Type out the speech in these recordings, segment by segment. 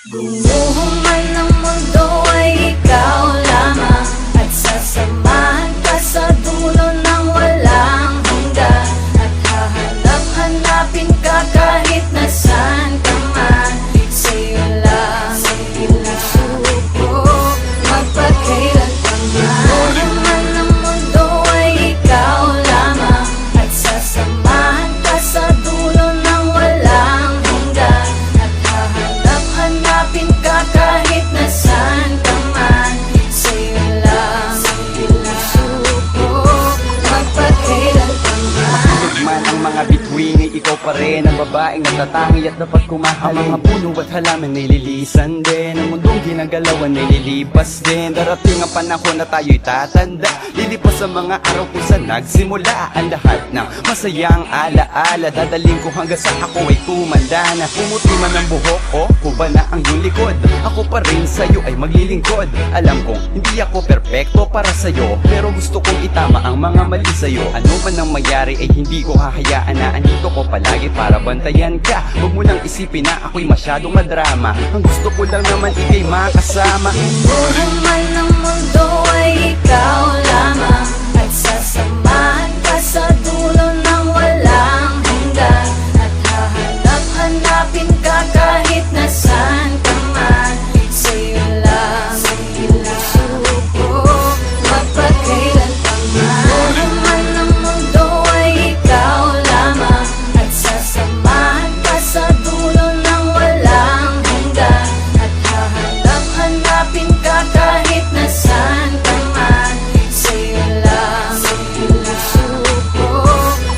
Gumuho man ang mundo ay ikaw lamang, at sasamahan ka sa dulo ng walang hanggan. At hahanap-hanapin ka kahit nasaan ka man. Sa'yo lang ang puso ko, magpakailan pa man. Gumuho man ang mundo ay ikaw lamang, at sasamahan ka sa dulo ng walang hanggan. At hahanap-hanapin ka kahit nasaan ka man. Sa'yo lang ang puso ko, magpakailan pa man. Man ang mga bituin ay ikaw pa rin ang babaeng natatangi at dapat kumahalin. Ang mga puno at halaman nililisan din, ang mundong ginagalawan nililipas din. Darating ang panahon na tayo'y tatanda, lilipas ang mga araw kung saan nagsimula ang lahat ng masayang alaala. Dadaling ko hanggang sa ako ay tumanda na. Pumuti man ang buhok o kuba na ang iyong likod, ako pa rin sa'yo ay maglilingkod. Alam kong hindi ako perpekto para sa'yo, pero gusto kong itama ang mga mali sa'yo. Ano man ang mangyari ay hindi ko hahayaan na andito ko palagi para bantayan ka. Huwag mo nang isipin na ako'y masyadong madrama, ang gusto ko lang naman ikay makasama. Gumuho man ang mundo ay ikaw lamang, at sasamahan ka sa dulo ng walang hanggan. At hahanap-hanapin ka kahit nasaan ka man. Sa'yo lang ang puso ko, magpakailan pa man. Gumuho man ang mundo ay ikaw lamang, at sasamahan ka sa dulo ng walang hanggan. At hahanap-hanapin ka kahit nasaan ka man. Sa'yo lang ang puso ko,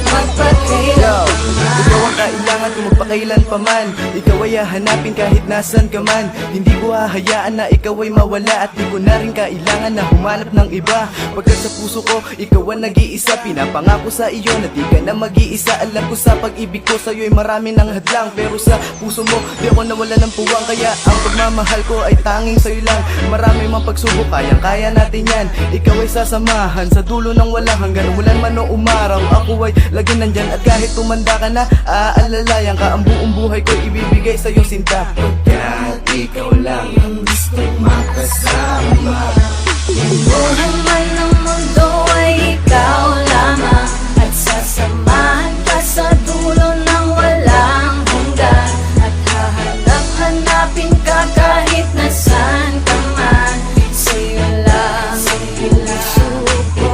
magpakailan pa man. Ikaw ang kailangan kung magpakailan pa man. Ikaw ay hahanapin kahit nasan ka man. Hindi ko hahayaan na ikaw ay mawala, at di ko na rin kailangan na humanap ng iba. Pagkat sa puso ko, ikaw ang nag-iisa. Pinapangako sa iyo na di ka na mag-iisa. Alam ko sa pag-ibig ko sa'yo ay marami ng hadlang, pero sa puso mo, di ako nawala ng puwang. Kaya ang pagmamahal ko ay tanging sa'yo lang. Marami mang pagsubok, kayang-kaya natin yan. Ikaw ay sasamahan sa dulo ng walang hanggan. Umulan man o umaraw, ako ay lagi nandyan. At kahit tumanda ka na, aalalayan ka. Ang buong buhay ko ibibigay sa'yo sinta. Pagkat ikaw lang ang gustong makasama. Gumuho man ang mundo ay ikaw lamang, at sasamahan ka sa dulo ng walang hanggan. At hahanap-hanapin ka kahit nasaan ka man. Sa'yo lang ang puso ko,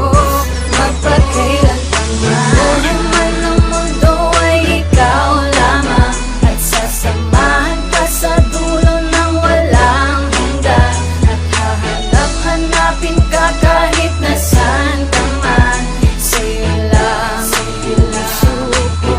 magpakailan pa man. Gumuho man ang mundo ay ikaw lamang, at sasamahan ka sa dulo ng walang hanggan. At hahanap-hanapin ka kahit nasaan ka man. Sa'yo lang ang puso ko,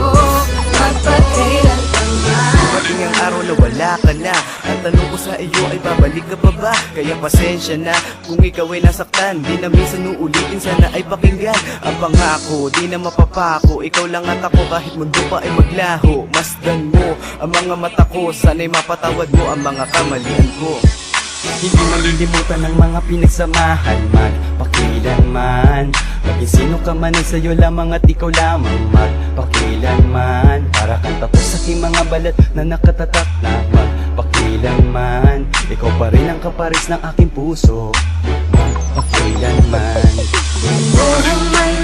magpakailan pa man. Dumating ang araw na wala ka na. Ang tanong ko sa iyo ay babalik ka pa ba? Kaya pasensya na kung ikaw ay nasaktan. Di na minsan uulitin, sana ay pakinggan ang pangako, di na mapapako. Ikaw lang at ako kahit mundo pa ay maglaho. Masdan mo ang mga mata ko, sana'y mapatawad mo ang mga kamalian ko. Hindi malilimutan ng mga pinagsamahan, magpakilanman. Maging sino ka man ay sa'yo lamang at ikaw lamang, magpakilanman. Para kang tapos sa aking mga balat na nakatatak na magpakilanman. Ikaw pa rin ang kaparis ng aking puso, magpakilanman. Gumuho man